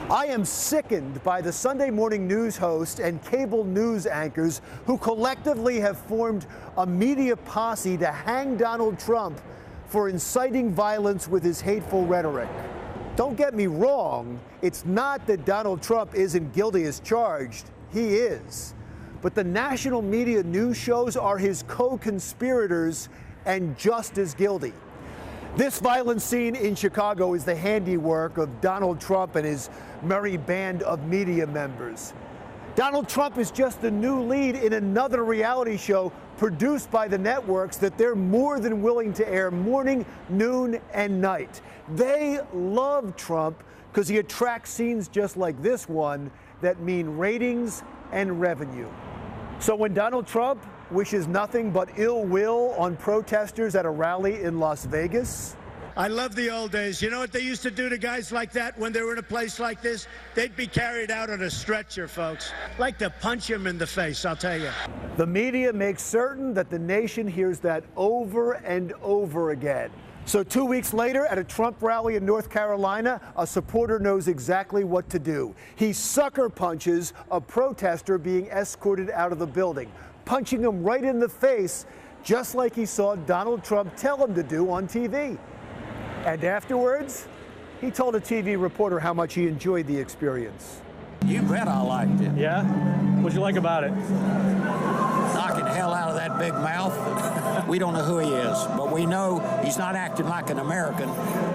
I am sickened by the Sunday morning news host and cable news anchors who collectively have formed a media posse to hang Donald Trump for inciting violence with his hateful rhetoric. Don't get me wrong, it's not that Donald Trump isn't guilty as charged. He is. But the national media news shows are his co-conspirators and just as guilty. This violent scene in Chicago is the handiwork of Donald Trump and his merry band of media members. Donald Trump is just the new lead in another reality show produced by the networks that they're more than willing to air morning, noon, and night. They love Trump because he attracts scenes just like this one that mean ratings and revenue. So when Donald Trump wishes nothing but ill will on protesters at a rally in Las Vegas. I love the old days. You know what they used to do to guys like that when they were in a place like this? They'd be carried out on a stretcher, folks. Like to punch him in the face, I'll tell you. The media makes certain that the nation hears that over and over again. So 2 weeks later, at a Trump rally in North Carolina, a supporter knows exactly what to do. He sucker punches a protester being escorted out of the building, punching him right in the face, just like he saw Donald Trump tell him to do on TV. And afterwards, he told a TV reporter how much he enjoyed the experience. You bet I liked it. Yeah? What'd you like about it? Knocking the hell out of that big mouth. We don't know who he is, but we know he's not acting like an American.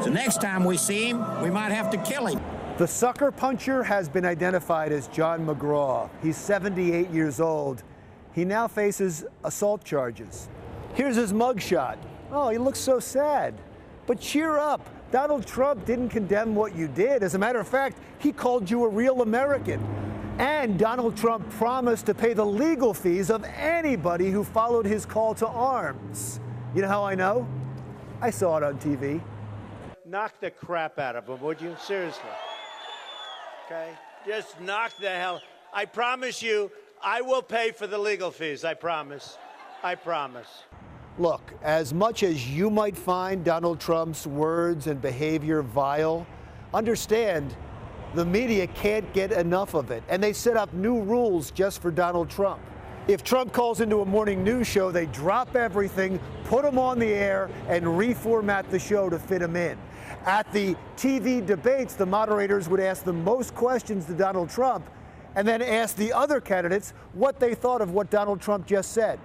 So next time we see him, we might have to kill him. The sucker puncher has been identified as John McGraw. He's 78 years old. He now faces assault charges. Here's his mugshot. Oh, he looks so sad. But cheer up. Donald Trump didn't condemn what you did. As a matter of fact, he called you a real American. And Donald Trump promised to pay the legal fees of anybody who followed his call to arms. You know how I know? I saw it on TV. Knock the crap out of him, would you? Seriously. Okay? Just knock the hell. I promise you, I will pay for the legal fees. I promise. I promise. Look, as much as you might find Donald Trump's words and behavior vile, understand the media can't get enough of it, and they set up new rules just for Donald Trump. If Trump calls into a morning news show, they drop everything, put him on the air, and reformat the show to fit him in. At the TV debates, the moderators would ask the most questions to Donald Trump and then ask the other candidates what they thought of what Donald Trump just said.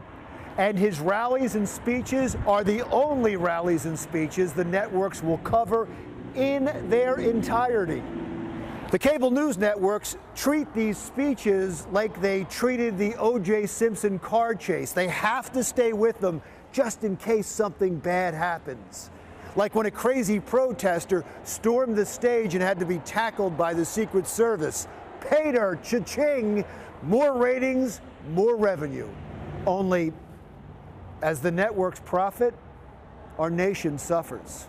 And his rallies and speeches are the only rallies and speeches the networks will cover in their entirety. The cable news networks treat these speeches like they treated the O.J. Simpson car chase. They have to stay with them just in case something bad happens. Like when a crazy protester stormed the stage and had to be tackled by the Secret Service. Paid her, cha-ching, more ratings, more revenue. Only, as the networks profit, our nation suffers.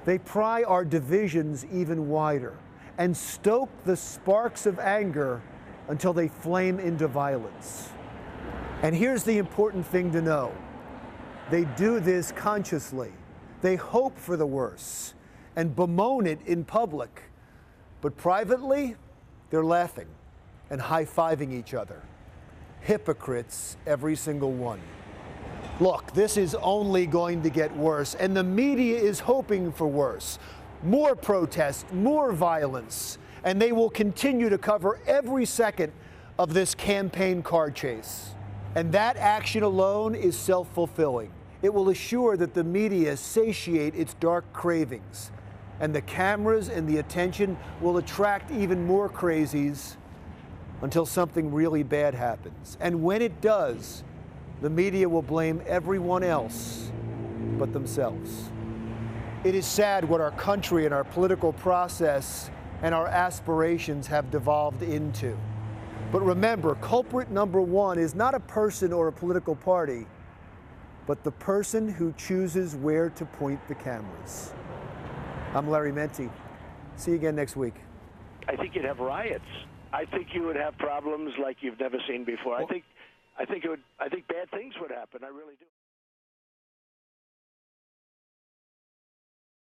They pry our divisions even wider and stoke the sparks of anger until they flame into violence. And here's the important thing to know. They do this consciously. They hope for the worst and bemoan it in public. But privately, they're laughing and high-fiving each other. Hypocrites, every single one. Look, this is only going to get worse, and the media is hoping for worse. More protests, more violence, and they will continue to cover every second of this campaign car chase. And that action alone is self-fulfilling. It will assure that the media satiate its dark cravings, and the cameras and the attention will attract even more crazies until something really bad happens. And when it does, the media will blame everyone else but themselves. It is sad what our country and our political process and our aspirations have devolved into. But remember, culprit number one is not a person or a political party, but the person who chooses where to point the cameras. I'm Larry Menti. See you again next week. I think you'd have riots. I think you would have problems like you've never seen before. I think bad things would happen. I really do.